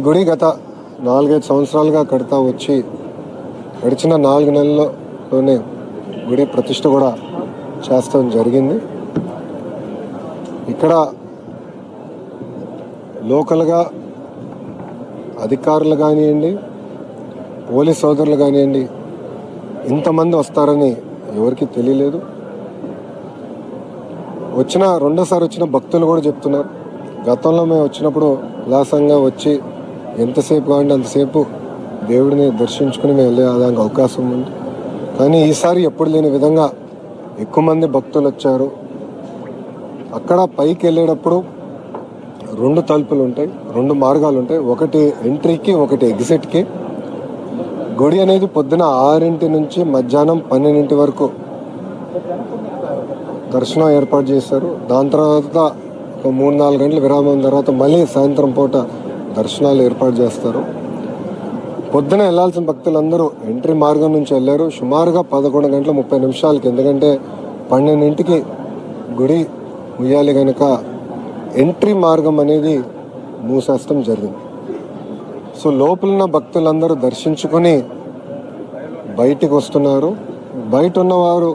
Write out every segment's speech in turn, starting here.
గుడి గత 4-5 సంవత్సరాలుగా కడతా వచ్చి గడిచిన 4 నెలల్లోనే గుడి ప్రతిష్ఠ కూడా చేస్తాం జరిగింది. ఇక్కడ లోకల్గా అధికారులు కానివ్వండి, పోలీస్ సోదరులు కానివ్వండి, ఇంతమంది వస్తారని ఎవరికి తెలియలేదు. రెండోసారి వచ్చిన భక్తులు కూడా చెప్తున్నారు, గతంలో మేము వచ్చినప్పుడు ఉల్లాసంగా వచ్చి ఎంతసేపు కావాలంటే అంతసేపు దేవుడిని దర్శించుకుని మేము వెళ్ళేదానికి అవకాశం ఉంది. కానీ ఈసారి ఎప్పుడు లేని విధంగా ఎక్కువ మంది భక్తులు వచ్చారు. అక్కడ పైకి వెళ్ళేటప్పుడు 2 తలుపులు ఉంటాయి, 2 మార్గాలు ఉంటాయి, ఒకటి ఎంట్రీకి ఒకటి ఎగ్జిట్కి. గుడి అనేది పొద్దున 6 నుంచి మధ్యాహ్నం 12 వరకు దర్శనం ఏర్పాటు చేశారు. దాని తర్వాత 3-4 గంటల విరామం తర్వాత మళ్ళీ సాయంత్రం పూట దర్శనాలు ఏర్పాటు చేస్తారు. పొద్దున వెళ్ళాల్సిన భక్తులందరూ ఎంట్రీ మార్గం నుంచి వెళ్ళారు. సుమారుగా 11:30 ఎందుకంటే 12కి గుడి ముయ్యాలి కనుక ఎంట్రీ మార్గం అనేది మూసేస్తాం జరిగింది. సో లోపలున్న భక్తులందరూ దర్శించుకొని బయటికి వస్తున్నారు. బయట ఉన్నవారు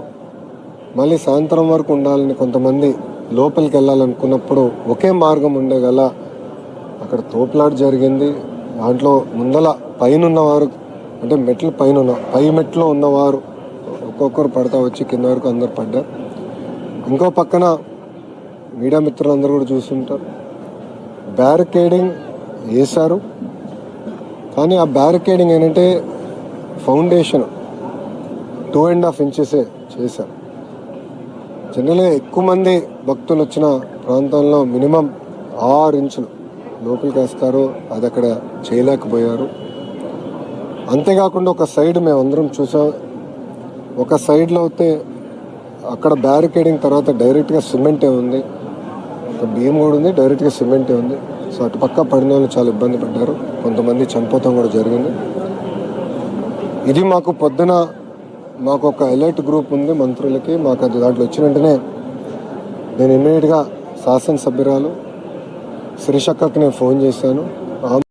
మళ్ళీ సాయంత్రం వరకు ఉండాలని కొంతమంది లోపలికి వెళ్ళాలనుకున్నప్పుడు ఒకే మార్గం ఉండే గల అక్కడ తోపులాట జరిగింది. దాంట్లో ముందల పైన ఉన్నవారు అంటే పై మెట్లో ఉన్నవారు ఒక్కొక్కరు పడతా వచ్చి కింద వరకు అందరు పడ్డారు. ఇంకో పక్కన మీడియా మిత్రులందరూ కూడా చూస్తుంటారు, బ్యారికేడింగ్ వేశారు. కానీ ఆ బ్యారికేడింగ్ ఏంటంటే ఫౌండేషన్ 2.5 ఇంచెసే చేశారు. జనరల్గా ఎక్కువ మంది భక్తులు వచ్చిన ప్రాంతంలో మినిమం 6 ఇంచులు లోపలికి వేస్తారు. అది అక్కడ చేయలేకపోయారు. అంతేకాకుండా ఒక సైడ్ మేము అందరం చూసాం, ఒక సైడ్లో అయితే అక్కడ బ్యారికేడింగ్ తర్వాత డైరెక్ట్గా సిమెంటే ఉంది, ఒక బియ్యం కూడా ఉంది, డైరెక్ట్గా సిమెంటే ఉంది. సో అటుపక్క పడిన వాళ్ళు చాలా ఇబ్బంది పడ్డారు, కొంతమంది చనిపోతాం కూడా జరిగింది. ఇది మాకు పొద్దున ఒక అలర్ట్ గ్రూప్ ఉంది మంత్రులకి. మాకు అది దాంట్లో వచ్చిన వెంటనే నేను ఇమ్మీడియట్గా శాసనసభ్యురాలు శిరీషక్కకి నేను ఫోన్ చేశాను.